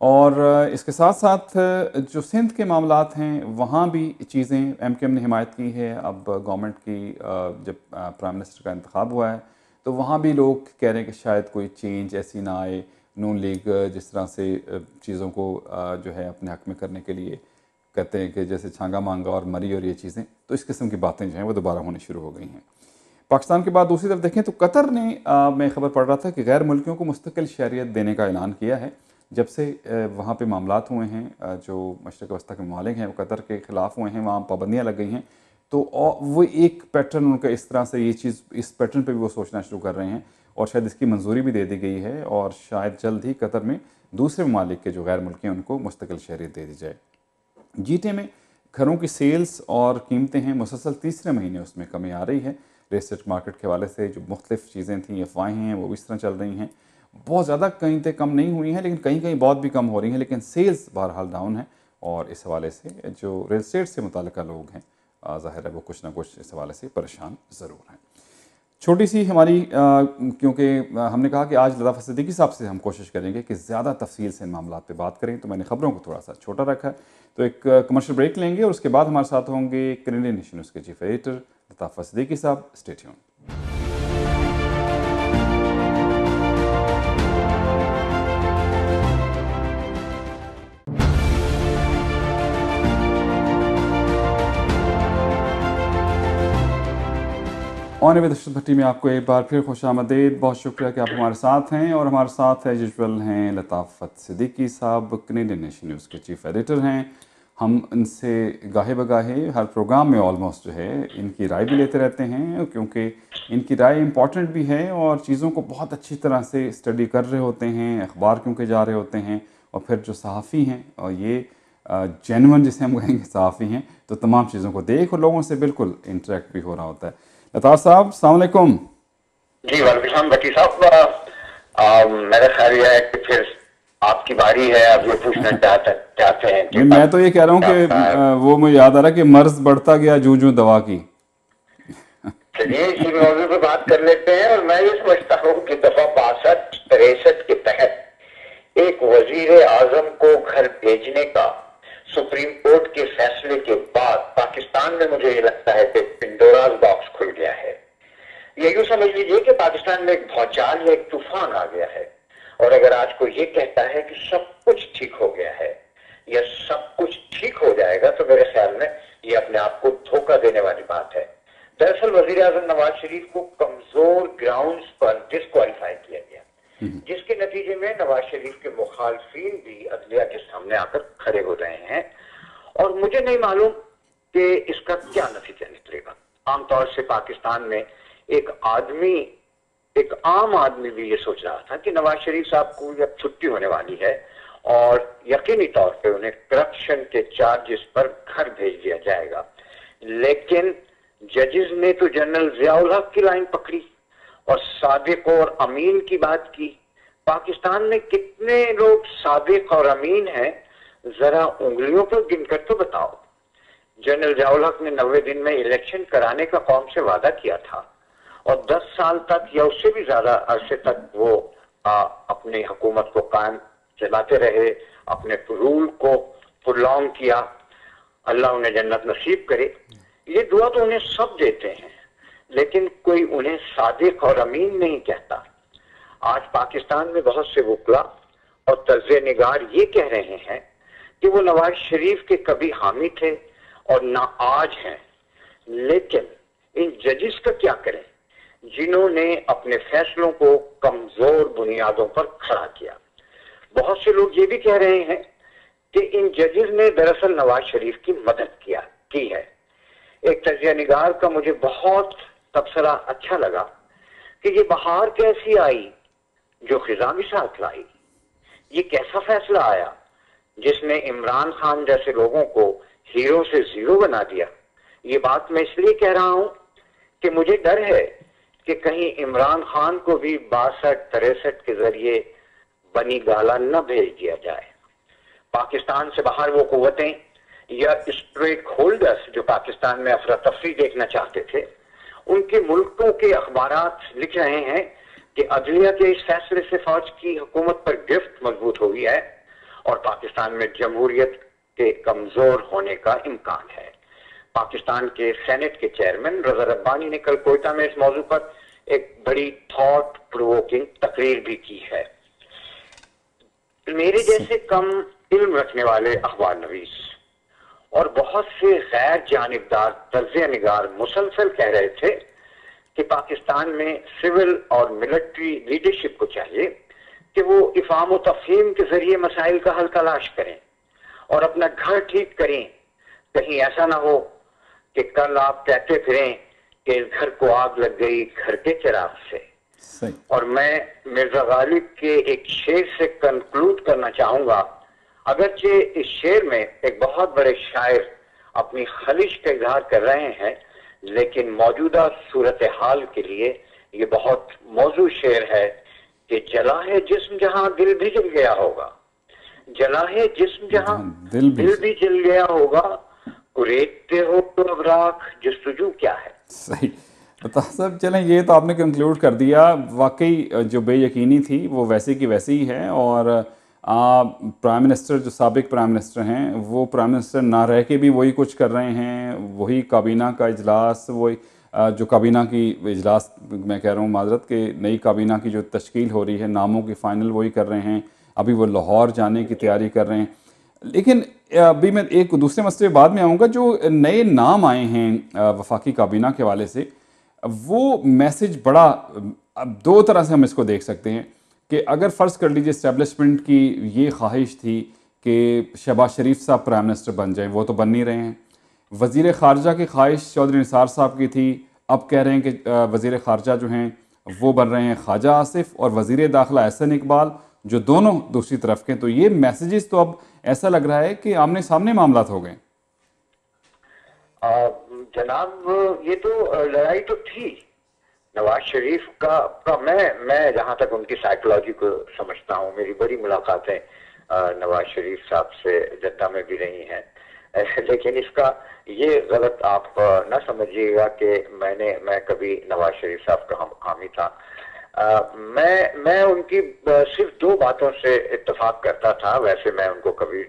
اور اس کے ساتھ ساتھ جو سندھ کے معاملات ہیں وہاں بھی چیزیں ایم کیو ایم نے حمایت کی ہے. اب گورنمنٹ کی جب پرائم منسٹر کا انتخاب ہوا ہے تو وہاں بھی لوگ کہہ رہے ہیں کہ شاید کوئی چینج ایسی نہ آئے. نون لیگ جس طرح سے چیزوں کو جو ہے اپنے حق میں کرنے کے لیے کہتے ہیں کہ جیسے چھانگا مانگا اور مری اور یہ چیزیں، تو اس قسم کی باتیں جو ہیں وہ دوبارہ ہونے شروع ہو گئی ہیں. پاکستان کے بعد دوسری طرف دیکھیں تو قطر نے میں خبر پڑھ رہا تھا کہ غیر ملکیوں کو مستقل شہریت دینے کا اعلان کیا ہے. جب سے وہاں پہ معاملات ہوئے ہیں، جو مشرق وسطیٰ کے ممالک ہیں وہ قطر کے خلاف ہوئے ہیں، وہاں پابندیاں لگ گئی ہیں، تو وہ ایک پیٹرن ان کا اس طرح سے یہ چیز اس پیٹرن پہ بھی وہ سوچنا شروع کر رہے ہیں اور شاید اس کی منظوری بھی دے دی گئی ہے اور شاید جلد ہی قطر میں دوسرے ممالک کے جو غیر ملکی ہیں ان کو مستقل شہریت دے دی جائے. جی میں گھروں کی سیلز اور قیمتیں ہیں مسلسل تیسرے مہینے اس میں کمی آ رہی ہے. ریل اسٹیٹ مارکیٹ کے حوالے سے جو مختلف چیزیں تھیں، افواہیں ہیں، وہ بھی اس طرح چل رہی ہیں. بہت زیادہ قیمتیں کم نہیں ہوئی ہیں لیکن کہیں کہیں بہت بھی کم ہو رہی ہیں، لیکن سیلز بہرحال ڈاؤن ہیں. اور اس حوالے سے جو ریل اسٹیٹ سے متعلقہ لوگ ہیں ظاہر ہے وہ کچھ نہ کچھ اس حوالے سے پریشان ضرور ہیں. چھوٹی سی ہماری کیونکہ ہم نے کہا کہ آج لطافت صدیقی صاحب سے ہم کوشش کریں گے کہ زیادہ تفصیل سے ان معاملات پہ بات کریں، تو میں نے خبروں کو تھوڑا سا چھوٹا رکھا ہے. تو ایک کمرشل بریک لیں گے اور اس کے بعد ہمارے ساتھ ہوں گے کینیڈین نیشن نیوز کے چیف ایڈیٹر لطافت صدیقی صاحب. Stay tuned. On with Arshad Bhatti میں آپ کو ایک بار پھر خوش آمدید. بہت شکریہ کہ آپ ہمارے ساتھ ہیں. اور ہمارے ساتھ ایز یوزول ہیں لطافت صدیقی صاحب، کینیڈین نیشن نیوز کے چیف ایڈیٹر ہیں. ہم ان سے گاہے بگاہے ہر پروگرام میں آلموسٹ جو ہے ان کی رائے بھی لیتے رہتے ہیں، کیونکہ ان کی رائے امپورٹنٹ بھی ہے اور چیزوں کو بہت اچھی طرح سے اسٹڈی کر رہے ہوتے ہیں، اخبار کیونکہ جا رہے ہوتے ہیں. اور پھر جو صحافی ہیں اور یہ جینون جسے ہم کہیں گے صحافی ہیں، تو تمام چیزوں کو دیکھ اور لوگوں سے بالکل انٹریکٹ بھی ہو رہا ہوتا ہے. لطاف صاحب السلام علیکم. جی وعلیکم السلام بٹی صاحب. میرا خیال یہ ہے کہ پھر آپ کی باری ہے، آپ یہ پوچھنا چاہتے ہیں کہ میں تو یہ کہہ رہا ہوں کہ وہ مجھے یاد آ رہا کہ مرض بڑھتا گیا جوں دوا کی. چلیے اسی موضوع پہ بات کر لیتے ہیں. اور میں یہ سمجھتا ہوں کہ دفعہ 62-63 کے تحت ایک وزیر اعظم کو گھر بھیجنے کا سپریم کورٹ کے فیصلے کے بعد پاکستان میں مجھے یہ لگتا ہے کہ پنڈوراز باکس کھل گیا ہے. یہ یوں سمجھ لیجئے کہ پاکستان میں ایک بھوچال یا ایک طوفان آ گیا ہے. اور اگر آج کوئی یہ کہتا ہے کہ سب کچھ ٹھیک ہو گیا ہے یا سب کچھ ٹھیک ہو جائے گا تو میرے خیال میں یہ اپنے آپ کو دھوکہ دینے والی بات ہے. دراصل وزیر اعظم نواز شریف کو کمزور گراؤنڈز پر ڈسکوالیفائی کیا گیا، جس کے نتیجے میں نواز شریف کے مخالفین بھی عدلیہ کے سامنے آ کر کھڑے ہو رہے ہیں. اور مجھے نہیں معلوم کہ اس کا کیا نتیجہ نکلے گا. عام طور سے پاکستان میں ایک عام آدمی بھی یہ سوچ رہا تھا کہ نواز شریف صاحب کو اب چھٹی ہونے والی ہے اور یقینی طور پہ انہیں کرپشن کے چارجز پر گھر بھیج دیا جائے گا. لیکن ججز نے تو جنرل ضیاء الحق کی لائن پکڑی اور صادق اور امین کی بات کی. پاکستان میں کتنے لوگ صادق اور امین ہیں ذرا انگلیوں پر گن کر تو بتاؤ. جنرل ضیاء الحق نے 90 دن میں الیکشن کرانے کا قوم سے وعدہ کیا تھا اور 10 سال تک یا اس سے بھی زیادہ عرصے تک وہ اپنی حکومت کو قائم چلاتے رہے، اپنے رول کو پرلونگ کیا. اللہ انہیں جنت نصیب کرے. یہ دعا تو انہیں سب دیتے ہیں لیکن کوئی انہیں صادق اور امین نہیں کہتا. آج پاکستان میں بہت سے وکلا اور تجزیہ نگار یہ کہہ رہے ہیں کہ وہ نواز شریف کے کبھی حامی تھے اور نہ آج ہیں. لیکن ان ججز کا کیا کریں جنہوں نے اپنے فیصلوں کو کمزور بنیادوں پر کھڑا کیا. بہت سے لوگ یہ بھی کہہ رہے ہیں کہ ان ججز نے دراصل نواز شریف کی مدد کی ہے. ایک تجزیہ نگار کا مجھے بہت تبصرہ اچھا لگا کہ یہ بہار کیسی آئی جو خزاں بھی ساتھ لائی. یہ کیسا فیصلہ آیا جس نے عمران خان جیسے لوگوں کو ہیرو سے زیرو بنا دیا. یہ بات میں اس لیے کہہ رہا ہوں کہ مجھے ڈر ہے کہ کہیں عمران خان کو بھی 62-63 کے ذریعے بنی گالا نہ بھیج دیا جائے. پاکستان سے باہر وہ قوتیں یا اسٹیک ہولڈرز جو پاکستان میں افراتفری دیکھنا چاہتے تھے، ان کے ملکوں کے اخبارات لکھ رہے ہیں کہ عدلیہ کے اس فیصلے سے فوج کی حکومت پر گرفت مضبوط ہوئی ہے اور پاکستان میں جمہوریت کے کمزور ہونے کا امکان ہے۔ پاکستان کے سینٹ کے چیئرمین رضا ربانی نے کل کوئٹہ میں اس موضوع پر ایک بڑی تھاٹ پرووکنگ تقریر بھی کی ہے۔ میرے جیسے کم علم رکھنے والے اخبار نویس اور بہت سے غیر جانبدار تجزیہ نگار مسلسل کہہ رہے تھے کہ پاکستان میں سول اور ملٹری لیڈرشپ کو چاہیے کہ وہ افہام و تفہیم کے ذریعے مسائل کا حل تلاش کریں اور اپنا گھر ٹھیک کریں۔ کہیں ایسا نہ ہو کہ کل آپ کہتے پھریں کہ اس گھر کو آگ لگ گئی گھر کے چراغ سے۔ اور میں مرزا غالب کے ایک شعر سے کنکلوڈ کرنا چاہوں گا، اگرچہ اس شعر میں ایک بہت بڑے شاعر اپنی خلش کا اظہار کر رہے ہیں، لیکن موجودہ صورتحال کے لیے یہ بہت موزوں شعر ہے کہ جلا ہے جسم جہاں دل بھی جل گیا ہوگا، جلا ہے جسم جہاں دل بھی جل گیا ہوگا، کریدتے ہو تو اب راکھ جستجو کیا ہے۔ صحیح صاحب، چلیں یہ تو آپ نے کنکلوڈ کر دیا۔ واقعی جو بے یقینی تھی وہ ویسے کی ویسے ہی ہے، اور پرائم منسٹر جو سابق پرائم منسٹر ہیں وہ پرائم منسٹر نہ رہ کے بھی وہی کچھ کر رہے ہیں، وہی کابینہ کا اجلاس، وہی جو کابینہ کی اجلاس میں کہہ رہا ہوں معذرت کہ نئی کابینہ کی جو تشکیل ہو رہی ہے، ناموں کی فائنل وہی کر رہے ہیں، ابھی وہ لاہور جانے کی تیاری کر رہے ہیں۔ لیکن ابھی میں ایک دوسرے مسئلے بعد میں آؤں گا، جو نئے نام آئے ہیں وفاقی کابینہ کے حوالے سے، وہ میسج بڑا دو طرح سے ہم اس کو دیکھ سکتے ہیں کہ اگر فرض کر لیجیے اسٹیبلشمنٹ کی یہ خواہش تھی کہ شہباز شریف صاحب پرائم منسٹر بن جائیں، وہ تو بن نہیں رہے ہیں۔ وزیر خارجہ کی خواہش چودھری نثار صاحب کی تھی، اب کہہ رہے ہیں کہ وزیر خارجہ جو ہیں وہ بن رہے ہیں خواجہ آصف، اور وزیر داخلہ احسن اقبال، جو دونوں دوسری طرف کے۔ تو یہ میسیجز تو اب ایسا لگ رہا ہے کہ آمنے سامنے معاملات ہو گئے۔ جناب یہ تو لڑائی تو تھی نواز شریف کا میں جہاں تک ان کی سائیکولوجی کو سمجھتا ہوں، میری بڑی ملاقاتیں نواز شریف صاحب سے جدہ میں بھی رہی ہیں، لیکن اس کا یہ غلط آپ نہ سمجھیے گا کہ میں کبھی نواز شریف صاحب کا حامی تھا۔ میں ان کی صرف دو باتوں سے اتفاق کرتا تھا۔ ویسے میں ان کو کبھی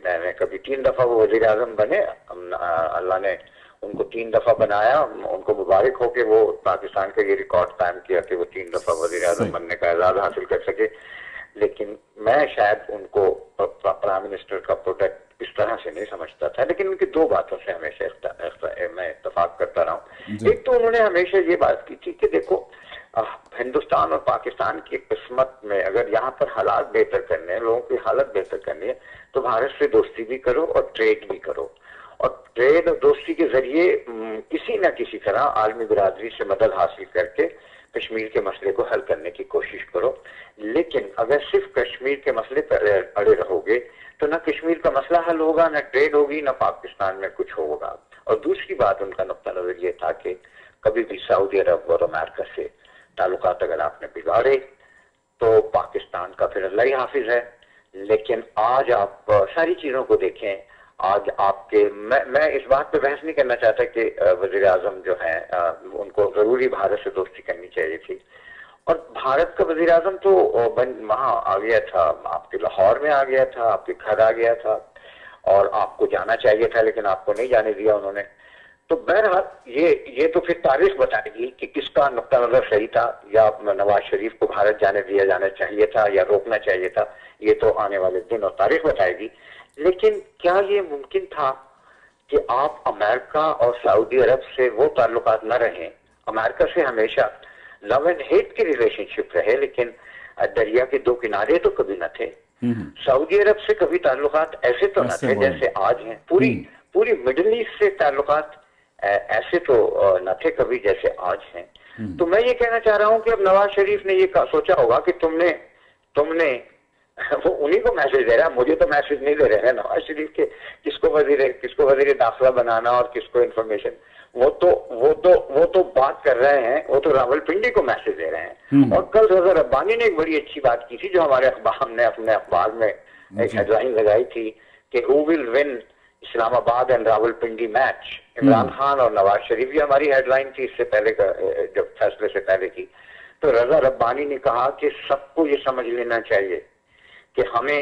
3 دفعہ وہ وزیر اعظم بنے، اللہ نے ان کو 3 دفعہ بنایا، ان کو مبارک ہو کہ وہ پاکستان کا یہ ریکارڈ قائم کیا کہ وہ 3 دفعہ وزیر اعظم بننے کا اعزاز حاصل کر سکے۔ لیکن میں شاید ان کو پرائم منسٹر کا پروڈکٹ اس طرح سے نہیں سمجھتا تھا، لیکن ان کی دو باتوں سے ہمیشہ میں اتفاق کرتا رہا ہوں۔ ایک تو انہوں نے ہمیشہ یہ بات کی تھی کہ دیکھو ہندوستان اور پاکستان کی قسمت میں اگر یہاں پر حالات بہتر کرنے ہیں، لوگوں کی حالت بہتر کرنی ہے، تو بھارت سے دوستی بھی کرو اور ٹریڈ بھی کرو، اور ٹریڈ اور دوستی کے ذریعے کسی نہ کسی طرح عالمی برادری سے مدد حاصل کر کے کشمیر کے مسئلے کو حل کرنے کی کوشش کرو۔ لیکن اگر صرف کشمیر کے مسئلے پر اڑے رہو گے تو نہ کشمیر کا مسئلہ حل ہوگا، نہ ٹریڈ ہوگی، نہ پاکستان میں کچھ ہوگا۔ اور دوسری بات ان کا نقطہ نظر یہ تھا کہ کبھی بھی سعودی عرب اور امریکہ سے تعلقات اگر آپ نے بگاڑے تو پاکستان کا پھر اللہ ہی حافظ ہے۔ لیکن آج آپ ساری چیزوں کو دیکھیں، آج آپ کے میں اس بات پہ بحث نہیں کرنا چاہتا کہ وزیر اعظم جو ہیں ان کو ضروری بھارت سے دوستی کرنی چاہیے تھی، اور بھارت کا وزیر اعظم تو وہاں آ گیا تھا، آپ کے لاہور میں آ گیا تھا، آپ کے گھر آ گیا تھا، اور آپ کو جانا چاہیے تھا لیکن آپ کو نہیں جانے دیا انہوں نے۔ تو بہرحال یہ تو پھر تاریخ بتائے گی کہ کس کا نقطہ نظر صحیح تھا، یا نواز شریف کو بھارت جانے دیا جانا چاہیے تھا یا روکنا چاہیے تھا، یہ تو آنے والے دن اور تاریخ بتائے گی۔ لیکن کیا یہ ممکن تھا کہ آپ امریکہ اور سعودی عرب سے وہ تعلقات نہ رہیں؟ امریکہ سے ہمیشہ لو اینڈ ہیٹ کی ریلیشن شپ رہے، لیکن دریا کے دو کنارے تو کبھی نہ تھے۔ سعودی عرب سے کبھی تعلقات ایسے تو نہ تھے جیسے آج ہیں، پوری مڈل ایسٹ سے تعلقات ایسے تو نہ تھے کبھی جیسے آج ہیں۔ تو میں یہ کہنا چاہ رہا ہوں کہ اب نواز شریف نے یہ سوچا ہوگا کہ تم نے وہ انہی کو میسج دے رہا ہے، مجھے تو میسج نہیں دے رہے ہیں نواز شریف کے کس کو وزیر داخلہ بنانا اور کس کو انفارمیشن، وہ تو بات کر رہے ہیں، وہ تو راول پنڈی کو میسج دے رہے ہیں۔ اور کل رضا ربانی نے ایک بڑی اچھی بات کی تھی جو ہم نے اپنے اخبار میں ایک ہیڈ لائن لگائی تھی کہ ہو ول ون اسلام آباد اینڈ راول پنڈی میچ، عمران خان اور نواز شریف، یہ ہماری ہیڈ لائن تھی اس سے پہلے جب فیصلے سے پہلے کی۔ تو رضا ربانی نے کہا کہ سب کو یہ سمجھ لینا چاہیے کہ ہمیں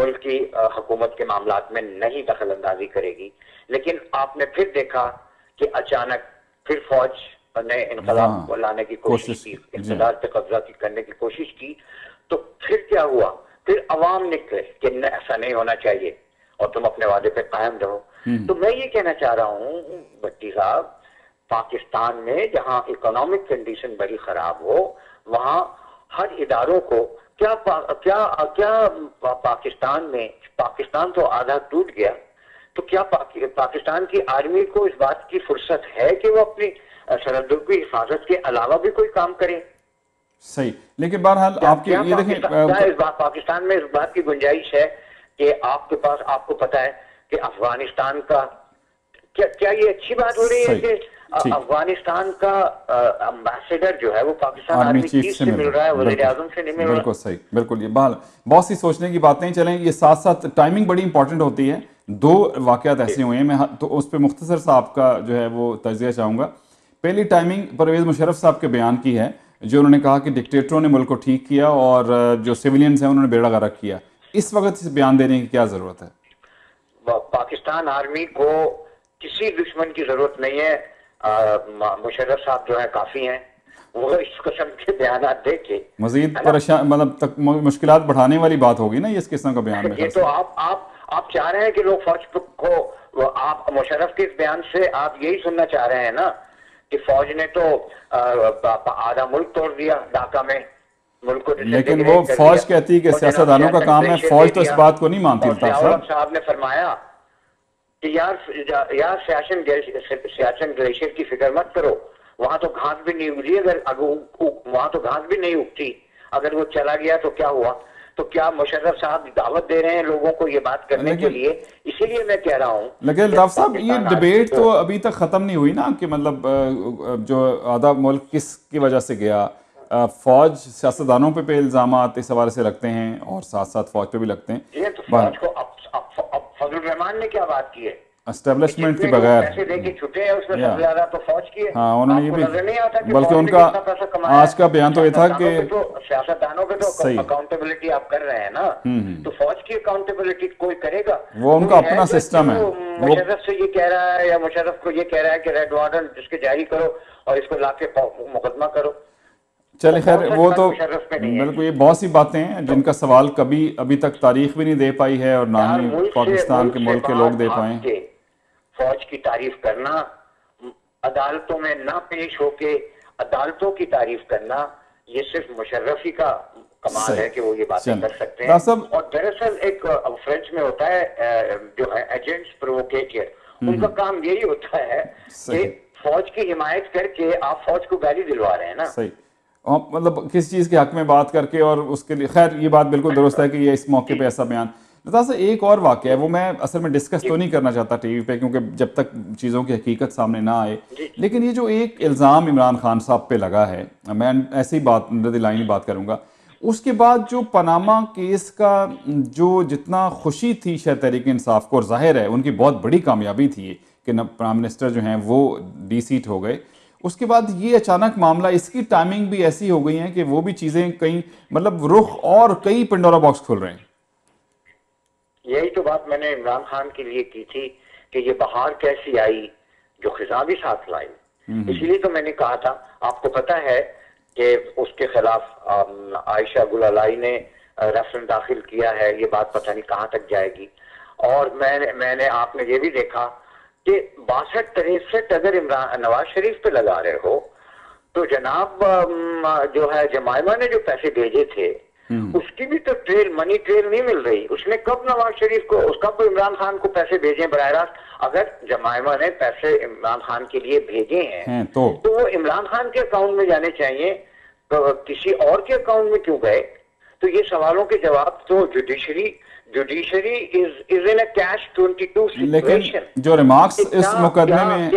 ملک کی حکومت کے معاملات میں نہیں دخل اندازی کرے گی. لیکن آپ نے پھر دیکھا کہ اچانک پھر فوج نے انقلاب لانے کی کوشش کی, اقتدار پہ قبضہ کرنے کی کوشش کی. تو پھر کیا ہوا, پھر عوام نکلے کہ ایسا نہیں ہونا چاہیے اور تم اپنے وعدے پہ قائم رہو. تو میں یہ کہنا چاہ رہا ہوں بھٹی صاحب, پاکستان میں جہاں اکنامک کنڈیشن بڑی خراب ہو وہاں ہر اداروں کو کیا پاکستان میں, پاکستان تو آدھا ٹوٹ گیا, تو کیا پاکستان کی آرمی کو اس بات کی فرصت ہے کہ وہ اپنی سرحدوں کی حفاظت کے علاوہ بھی کوئی کام کرے؟ صحیح, لیکن بہرحال آپ کی یہ دیکھیں پاکستان میں اس بات کی گنجائش ہے کہ آپ کے پاس, آپ کو پتا ہے کہ افغانستان کا کیا یہ اچھی بات ہو رہی ہے کہ افغانستان کا امبیسڈر جو ہے وہ پاکستان آرمی چیف سے مل رہا ہے, وزیر اعظم سے نہیں مل رہا؟ بالکل صحیح, بالکل. یہ بہت سی سوچنے کی باتیں چلیں, یہ ساتھ ساتھ ٹائمنگ بڑی امپورٹنٹ ہوتی ہے. دو واقعات ایسے ہوئے ہیں, میں تو اس پہ مختصر سا آپ کا جو ہے وہ تجزیہ چاہوں گا. پہلی ٹائمنگ پرویز مشرف صاحب کے بیان کی ہے, جو انہوں نے کہا کہ ڈکٹیٹروں نے ملک کو ٹھیک کیا اور جو سیولینز ہیں انہوں نے بیڑا غرق کیا. اس وقت اس بیان دینے کی کیا ضرورت ہے؟ پاکستان آرمی کو کسی دشمن کی ضرورت نہیں ہے. مشرف صاحب جو ہے کافی ہیں, وہ اس قسم کے بیانات دے کے مزید پریشان مطلب مشکلات بڑھانے والی بات ہوگی نا یہ اس قسم کا بیان. یہ تو آپ چاہ رہے ہیں کہ لوگ فوج کو, آپ مشرف کے اس بیان سے آپ یہی سننا چاہ رہے ہیں نا کہ فوج نے تو آدھا ملک توڑ دیا ڈھاکہ میں, ملک کو. لیکن وہ فوج کہتی ہے کہ سیاستدانوں کا کام ہے, فوج تو اس بات کو نہیں مانتی. الطاف صاحب نے فرمایا کہ یار سیاچن گلیشیر کی فکر مت کرو, وہاں تو گھاس بھی نہیں اگتی, وہاں تو گھاس بھی نہیں اگتی, اگر وہ چلا گیا تو کیا ہوا؟ تو کیا مشرف صاحب دعوت دے رہے ہیں لوگوں کو یہ بات کرنے کے لیے؟ اسی لیے میں کہہ رہا ہوں. لیکن الطاف صاحب یہ ڈیبیٹ تو ابھی تک ختم نہیں ہوئی نا, کہ مطلب جو آدھا ملک کس کی وجہ سے گیا, فوج سیاستدانوں پہ الزامات اس حوالے سے لگتے ہیں اور ساتھ ساتھ فوج پہ بھی لگتے ہیں. یہ تو فوج کو اب فضل الرحمان نے کیا بات کی ہے اسٹیبلشمنٹ کے بغیر, پیسے دے کے چھٹے ہیں, اس میں سب سے زیادہ تو فوج کی ہے. ہاں انہوں نے یہ بھی, نظر نہیں آتا کہ بلکہ ان کا آج کا بیان تو یہ تھا کہ سیاستدانوں پہ تو اکاؤنٹیبلٹی آپ کر رہے ہیں نا, تو فوج کی اکاؤنٹیبلٹی کوئی کرے گا؟ وہ ان کا اپنا سسٹم ہے. مشرف سے یہ کہہ رہا ہے یا مشرف کو یہ کہہ رہا ہے کہ ریڈ وارنٹ جس کے جاری کرو اور اس کو لا کے مقدمہ کرو. چلے خیر, وہ تو بالکل یہ بہت سی باتیں ہیں جن کا سوال کبھی ابھی تک تاریخ بھی نہیں دے پائی ہے اور نہ ہی پاکستان کے ملک کے لوگ دے پائیں. فوج کی تعریف کرنا, عدالتوں میں نہ پیش ہو کے عدالتوں کی تعریف کرنا, یہ صرف مشرف ہی کا کمال ہے کہ وہ یہ باتیں کر سکتے ہیں. اور دراصل ایک فرینچ میں ہوتا ہے جو ہے ایجنٹس پرووکیٹر, ان کا کام یہی ہوتا ہے کہ فوج کی حمایت کر کے آپ فوج کو گالی دلوا رہے ہیں نا. صحیح, مطلب کس چیز کے حق میں بات کر کے, اور اس کے لیے خیر یہ بات بالکل درست ہے کہ یہ اس موقع پہ ایسا بیان. لطاف ایک اور واقعہ ہے, وہ میں اصل میں ڈسکس تو نہیں کرنا چاہتا ٹی وی پہ کیونکہ جب تک چیزوں کی حقیقت سامنے نہ آئے, لیکن یہ جو ایک الزام عمران خان صاحب پہ لگا ہے, میں ایسی بات لائن بات کروں گا, اس کے بعد جو پاناما کیس کا جو جتنا خوشی تھی شاید تحریک انصاف کو, اور ظاہر ہے ان کی بہت بڑی کامیابی تھی کہ پرائم منسٹر جو ہیں وہ ڈی سیٹ ہو گئے, اس کے بعد یہ اچانک معاملہ, اس کی ٹائمنگ بھی ایسی ہو گئی ہیں کہ وہ بھی چیزیں کہیں مطلب رخ اور کئی پنڈورا باکس کھل رہے ہیں. یہی تو بات میں نے عمران خان کے لیے کی تھی کہ یہ بہار کیسی آئی جو خزاں بھی ساتھ لائی. اسی لیے تو میں نے کہا تھا, آپ کو پتا ہے کہ اس کے خلاف عائشہ گل علائی نے ریفرنس داخل کیا ہے, یہ بات پتہ نہیں کہاں تک جائے گی. اور میں نے آپ نے یہ بھی دیکھا کہ 62-63 اگر نواز شریف پہ لگا رہے ہو تو جناب جو ہے جمائمہ نے جو پیسے بھیجے تھے اس کی بھی تو منی ٹریل نہیں مل رہی. اس نے کب نواز شریف کو, اس کب عمران خان کو پیسے بھیجے براہ راست؟ اگر جمائمہ نے پیسے عمران خان کے لیے بھیجے ہیں تو وہ عمران خان کے اکاؤنٹ میں جانے چاہیے, کسی اور کے اکاؤنٹ میں کیوں گئے؟ تو یہ سوالوں کے جواب تو judiciary is in a catch 22 situation. لیکن جو ریمارکس اس مقدمے میں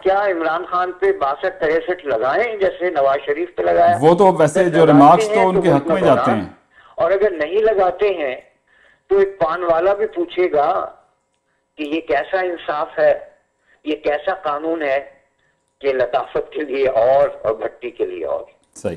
کیا عمران خان پہ 62-63 لگائیں جیسے نواز شریف پہ لگایا؟ وہ تو ویسے جو ریمارکس تو ان کے حق میں جاتے ہیں, اور اگر نہیں لگاتے ہیں تو ایک پان والا بھی پوچھے گا کہ یہ کیسا انصاف ہے, یہ کیسا قانون ہے کہ لطافت کے لیے اور بھٹی کے لیے اور. صحیح.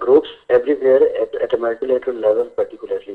groups everywhere at a multilateral level particularly.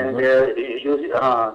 and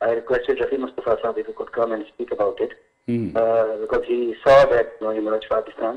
I requested Rafi Mustafa Saab if he could come and speak about it, because he saw that emerge Pakistan,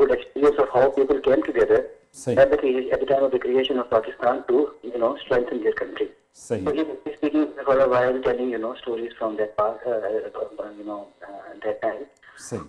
good experience of how people came together at the time of the creation of Pakistan to strengthen their country. So he was speaking for a while, telling stories from that past, that time.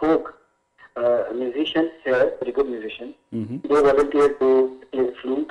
folk musicians here, very good musicians, they volunteered to play flute,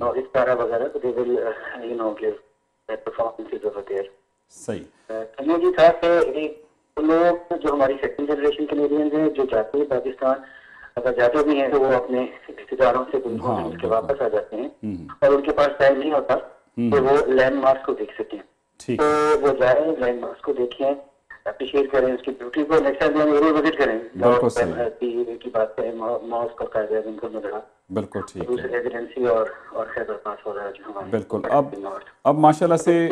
اور اس طرح وغیرہ, تو they will give their performances over there. صحیح. یہ بھی تھا کہ ایک لوگ جو ہماری سیکنڈ جنریشن کینیڈینز ہیں جو جاتے ہیں پاکستان, اگر جاتے بھی ہیں تو وہ اپنے رشتے داروں سے مل کے واپس آ جاتے ہیں, اور ان کے پاس ٹائم نہیں ہوتا کہ وہ لینڈ مارکس کو دیکھ سکیں. تو وہ جائیں, لینڈ مارکس کو دیکھیں, اپریشیٹ کریں اس کی بیوٹی کو, نیکسٹ ٹائم ضرور وزٹ کریں. کی بات کریں, ماسک اور قائد اعظم کو نظر, بالکل ٹھیک دوسری ہے, ریزیڈنسی اور خیبر پاس وغیرہ جو ہمارے بالکل. اب ماشاءاللہ سے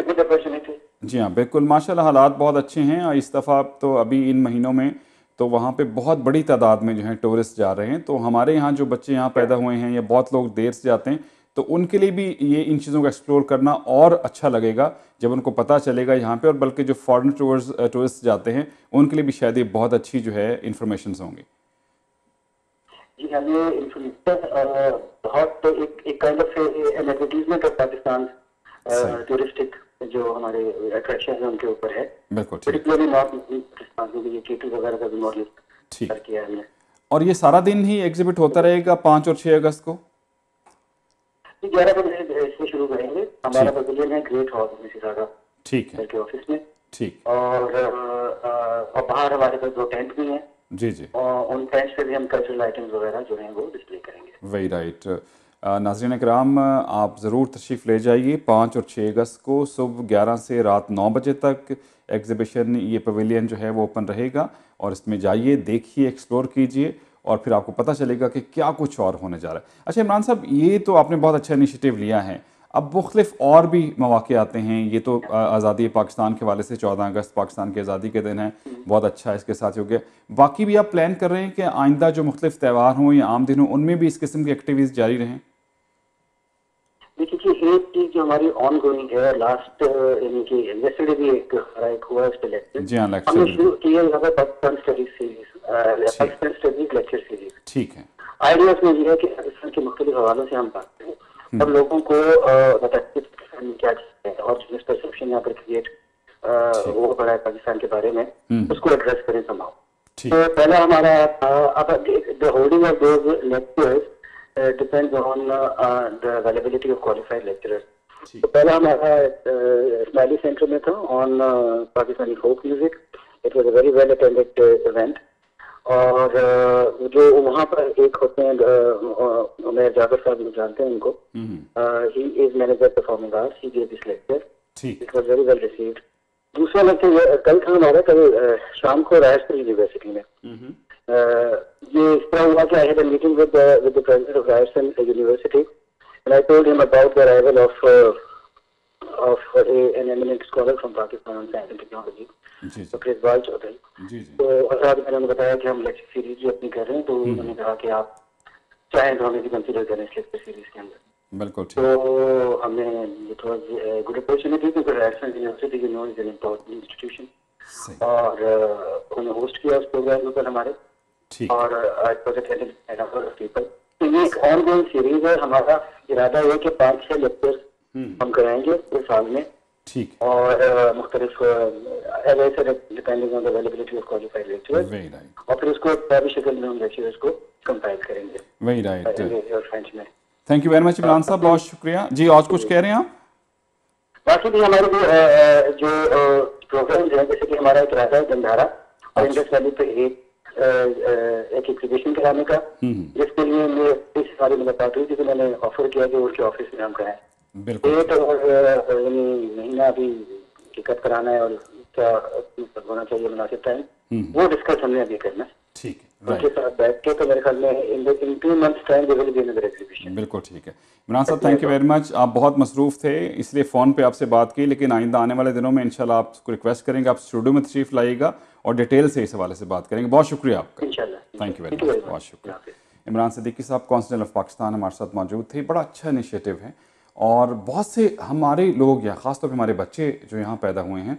جی ہاں بالکل ماشاء اللہ حالات بہت اچھے ہیں. اور اس دفعہ تو ابھی ان مہینوں میں تو وہاں پہ بہت بڑی تعداد میں جو ہیں ٹورسٹ جا رہے ہیں. تو ہمارے یہاں جو بچے یہاں پیدا ہوئے ہیں یا بہت لوگ دیر سے جاتے ہیں, تو ان کے لیے بھی یہ ان چیزوں کو ایکسپلور کرنا اور اچھا لگے گا جب ان کو پتہ چلے گا یہاں پہ. اور بلکہ جو فارن ٹورسٹ جاتے ہیں ان کے لیے بھی شاید یہ بہت اچھی جو ہے انفارمیشنز ہوں گی. جی ہاں, یہ انفارمیشن بہت ایک kind of an advertisement of Pakistan touristic جو ہمارے اٹریکشن ہیں ان کے اوپر ہے. بالکل ٹھیک. پرٹیکولرلی نارتھ پاکستان میں یہ کیٹو وغیرہ کا بھی ماڈل کیا ہے ہم نے. اور یہ سارا دن ہی ایگزیبٹ ہوتا رہے گا 5 اور 6 اگست کو؟ 11 بجے سے شروع کریں گے. ہمارا پویلین ہے گریٹ ہال میں سیزاگا, ٹھیک ہے, کے آفس میں. ٹھیک. اور باہر ہمارے پاس 2 ٹینٹ بھی ہیں. جی جی. اور ان ٹینٹس پہ بھی ہم کلچرل آئٹمز وغیرہ جو ہیں وہ ڈسپلے کریں گے. وہی رائٹ. ناظرین کرام, آپ ضرور تشریف لے جائیے 5 اور 6 اگست کو صبح 11 سے رات 9 بجے تک ایگزیبیشن, یہ پویلین جو ہے وہ اوپن رہے گا. اور اس میں جائیے, دیکھیے, ایکسپلور کیجئے, اور پھر آپ کو پتہ چلے گا کہ کیا کچھ اور ہونے جا رہا ہے. اچھا عمران صاحب, یہ تو آپ نے بہت اچھا انیشیٹو لیا ہے. اب مختلف اور بھی مواقع آتے ہیں. یہ تو آزادی پاکستان کے حوالے سے 14 اگست پاکستان کی آزادی کے دن ہے, بہت اچھا اس کے ساتھ ہو گیا. باقی بھی آپ پلان کر رہے ہیں کہ آئندہ جو مختلف تہوار ہوں یا عام دن ہوں ان میں بھی اس قسم کی ایکٹیویٹیز جاری رہیں؟ دیکھیے ایک چیز جو ہماری آن گوئنگ ہے, لاسٹ یعنی کہ یسٹرڈے بھی ایک ہوا اس پہ لیکچر. جی ہاں, ہم نے شروع کیا ہے Pakistan studies series, Pakistan studies lecture series. ٹھیک ہے. آئیڈیا اس میں یہ ہے کہ پاکستان کے مختلف حوالوں سے ہم بات کریں اور لوگوں کو بتائیں کیا ہے اور جس پرسیپشن یہاں پر کریٹ وہ پڑا ہے پاکستان کے بارے میں, اس کو ایڈریس کریں سماؤ. تو پہلا ہمارا اب the holding of those lectures depends on the availability of qualified lecturers. تو پہلا ہمارا اسماعیلی سینٹر میں تھا on Pakistani folk music. It was a very well attended event. اور جو وہاں پر ایک ہوتے ہیں عمیر جابر صاحب, جانتے ہیں ان کو, he is manager performing arts. He gave this lecture. It was very well received. دوسرا لیکچر کل تھا ہمارا, کل شام کو رائسٹر یونیورسٹی میں. یہ اس طرح ہوا کہ I had a meeting with the president of Ryerson University and I told him about the arrival of an eminent scholar from Pakistan on science and technology, Dr. Iqbal Chaudhary. تو میں نے بتایا کہ ہم لیکچر سیریز جو اپنی کر رہے ہیں, تو انہوں نے کہا کہ آپ چاہیں تو ہمیں بھی کنسیڈر کریں اس لیکچر سیریز کے اندر. بالکل. تو ہم نے اٹ واز گڈ اپارچونیٹی کیونکہ Ryerson university you know is an important institution, اور انہوں نے ہوسٹ کیا اس پروگرام پر ہمارے, اور پیپل. تو یہ ایک آن گوئنگ سیریز ہے. ہمارا ارادہ یہ کہ 5-6 لیکچر ہم کرائیں گے اس سال میں, اور مختلف depending on availability of qualified lectures, اور پھر اس کو بھی شکل میں ہم لیکچرز کو کمپائل کریں گے. وہی رائٹ. فرینچ میں. Thank you very much Imran صاحب, بہت شکریہ. جی آج کچھ کہہ رہے ہیں آپ؟ باقی بھی ہمارے جو پروگرامز ہیں, جیسے کہ ہمارا ایک ارادہ ہے گندھارا اور انڈس ویلی پہ ایک ایگزیبیشن کرانے کا, جس کے لیے میری ساری ملاقات ہوئی تھی, تو میں نے آفر کیا کہ اس کے آفس میں ہم کرائیں. ڈیٹ اور مہینہ ابھی ٹکٹ کرانا ہے اور کیا ہونا چاہیے مناسب ٹائم, وہ ڈسکس ہم نے ابھی کرنا ہے. ٹھیک ہے. ان کے ساتھ بیٹھ کے, تو میرے خیال میں ان 2 months time they will be another exhibition. بالکل ٹھیک ہے. عمران صاحب تھینک یو ویری مچ. آپ بہت مصروف تھے اس لیے فون پہ آپ سے بات کی, لیکن آئندہ آنے والے دنوں میں انشاءاللہ آپ کو ریکویسٹ کریں گے آپ اسٹوڈیو میں تشریف لائیے گا اور ڈیٹیل سے اس حوالے سے بات کریں گے. بہت شکریہ آپ کا. انشاءاللہ. Thank you very much. بہت شکریہ. عمران صدیقی صاحب کونسل آف پاکستان ہمارے ساتھ موجود تھے. بڑا اچھا انیشیٹو ہے, اور بہت سے ہمارے لوگ یا خاص طور پہ ہمارے بچے جو یہاں پیدا ہوئے ہیں,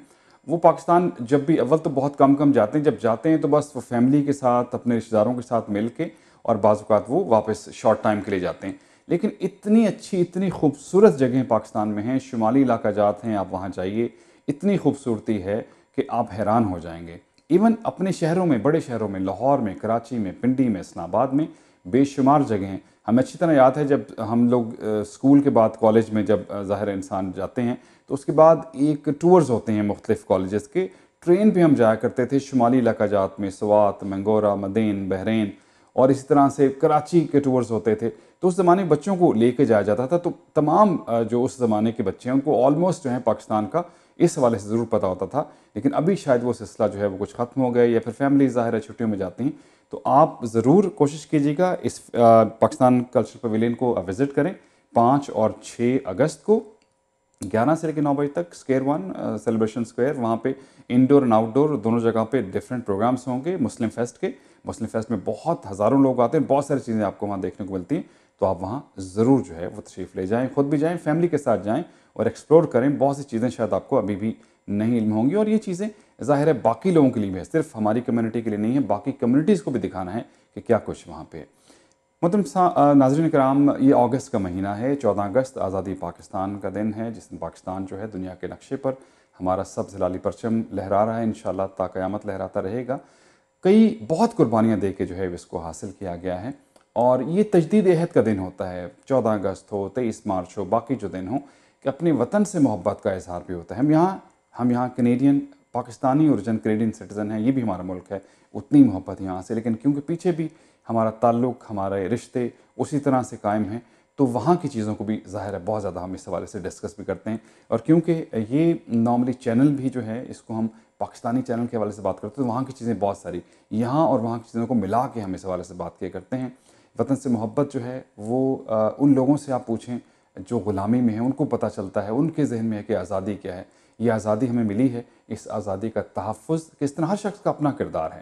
وہ پاکستان جب بھی اول تو بہت کم جاتے ہیں, جب جاتے ہیں تو بس وہ فیملی کے ساتھ اپنے رشتہ داروں کے ساتھ مل کے, اور بعض اوقات وہ واپس شارٹ ٹائم کے لیے جاتے ہیں. لیکن اتنی اچھی اتنی خوبصورت جگہیں پاکستان میں ہیں, شمالی علاقہ جات ہیں, آپ وہاں جائیے, اتنی خوبصورتی ہے کہ آپ حیران ہو جائیں گے. ایون اپنے شہروں میں, بڑے شہروں میں, لاہور میں, کراچی میں, پنڈی میں, اسلام آباد میں بے شمار جگہیں ہیں. ہمیں اچھی طرح یاد ہے جب ہم لوگ اسکول کے بعد کالج میں جب ظاہر انسان جاتے ہیں تو اس کے بعد ایک ٹورز ہوتے ہیں مختلف کالجز کے. ٹرین پہ ہم جایا کرتے تھے شمالی علاقہ جات میں، سوات، منگورا، مدین، بحرین، اور اسی طرح سے کراچی کے ٹورز ہوتے تھے. تو اس زمانے میں بچوں کو لے کے جایا جاتا تھا، تو تمام جو اس زمانے کے بچے ہیں ان کو آلموسٹ جو ہے پاکستان کا اس حوالے سے ضرور پتہ ہوتا تھا. لیکن ابھی شاید وہ سلسلہ جو ہے وہ کچھ ختم ہو گیا، یا پھر فیملی ظاہر ہے چھٹیوں میں جاتی ہیں. تو آپ ضرور کوشش کیجیے گا اس پاکستان کلچر پویلین کو وزٹ کریں. 5 اور 6 اگست کو 11 سے لے کے 9 بجے تک اسکوائر 1 سیلیبریشن اسکوائر، وہاں پہ انڈور اینڈ آؤٹ ڈور دونوں جگہ پہ ڈفرینٹ پروگرامس ہوں گے مسلم فیسٹ کے. مسلم فیسٹ میں بہت ہزاروں لوگ آتے ہیں، بہت ساری چیزیں آپ کو وہاں دیکھنے کو ملتی ہیں. تو آپ وہاں ضرور جو ہے وہ تشریف لے جائیں، خود بھی جائیں، فیملی کے ساتھ جائیں اور ایکسپلور کریں. بہت سی چیزیں شاید آپ کو ابھی بھی نہیں علم ہوں گی، اور یہ چیزیں ظاہر ہے باقی لوگوں کے لیے بھی ہے، صرف ہماری کمیونٹی کے لیے نہیں ہے، باقی کمیونٹیز کو بھی دکھانا ہے کہ کیا کچھ وہاں پہ. محترم ناظرین کرام، یہ اگست کا مہینہ ہے. 14 اگست آزادی پاکستان کا دن ہے، جس دن پاکستان جو ہے دنیا کے نقشے پر ہمارا سبز ہلالی پرچم لہرا رہا ہے، انشاءاللہ تا قیامت لہراتا رہے گا. بہت قربانیاں دے کے جو ہے اس کو حاصل کیا گیا ہے، اور یہ تجدید عہد کا دن ہوتا ہے. 14 اگست ہو، 23 مارچ ہو، باقی جو دن ہوں، کہ اپنے وطن سے محبت کا اظہار بھی ہوتا ہے. ہم یہاں Canadian Pakistani origin Canadian citizen ہیں، یہ بھی ہمارا ملک ہے، اتنی محبت یہاں سے. لیکن کیونکہ پیچھے بھی ہمارا تعلق، ہمارے رشتے اسی طرح سے قائم ہیں، تو وہاں کی چیزوں کو بھی ظاہر ہے بہت زیادہ ہم اس حوالے سے ڈسکس بھی کرتے ہیں. اور کیونکہ یہ نارملی چینل بھی جو ہے اس کو ہم پاکستانی چینل کے حوالے سے بات کرتے ہیں، تو وہاں کی چیزیں بہت ساری یہاں اور وہاں کی چیزوں کو ملا کے ہم اس حوالے سے بات کیا کرتے ہیں. وطن سے محبت جو ہے وہ ان لوگوں سے آپ پوچھیں جو غلامی میں ہیں، ان کو پتہ چلتا ہے، ان کے ذہن میں ہے کہ آزادی کیا ہے. یہ آزادی ہمیں ملی ہے، اس آزادی کا تحفظ کس طرح. ہر شخص کا اپنا کردار ہے،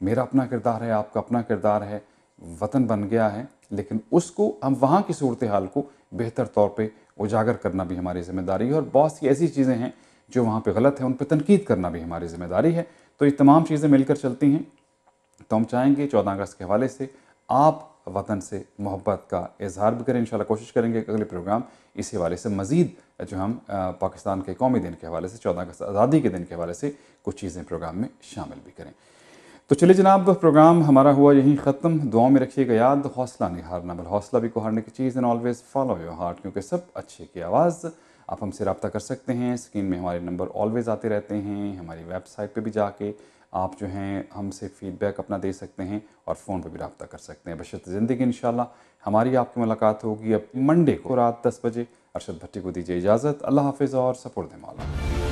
میرا اپنا کردار ہے، آپ کا اپنا کردار ہے. وطن بن گیا ہے، لیکن اس کو ہم وہاں کی صورتحال کو بہتر طور پہ اجاگر کرنا بھی ہماری ذمہ داری ہے. اور بہت سی ایسی چیزیں ہیں جو وہاں پہ غلط ہیں، ان پہ تنقید کرنا بھی ہماری ذمہ داری ہے. تو یہ تمام چیزیں مل کر چلتی ہیں. تو ہم چاہیں گے 14 اگست کے حوالے سے آپ وطن سے محبت کا اظہار بھی کریں. انشاءاللہ کوشش کریں گے کہ اگلے پروگرام اسی حوالے سے مزید جو ہم پاکستان کے قومی دن کے حوالے سے 14 اگست آزادی کے دن کے حوالے سے کچھ چیزیں پروگرام میں شامل بھی کریں. تو چلیے جناب، پروگرام ہمارا ہوا یہیں ختم. دعاؤں میں رکھیے گا یاد، حوصلہ نہیں ہارنا، بل حوصلہ بھی کو ہارنے کی چیز. And always follow your heart, کیونکہ سب اچھے کی آواز. آپ ہم سے رابطہ کر سکتے ہیں، اسکرین میں ہمارے نمبر آلویز آتے رہتے ہیں. ہماری ویب سائٹ پہ بھی جا کے آپ جو ہیں ہم سے فیڈ بیک اپنا دے سکتے ہیں، اور فون پہ بھی رابطہ کر سکتے ہیں. بشرط زندگی انشاءاللہ ہماری آپ کی ملاقات ہوگی اب منڈے کو رات 10 بجے. ارشد بھٹی کو دیجیے اجازت. اللہ حافظ اور سپرد مولا.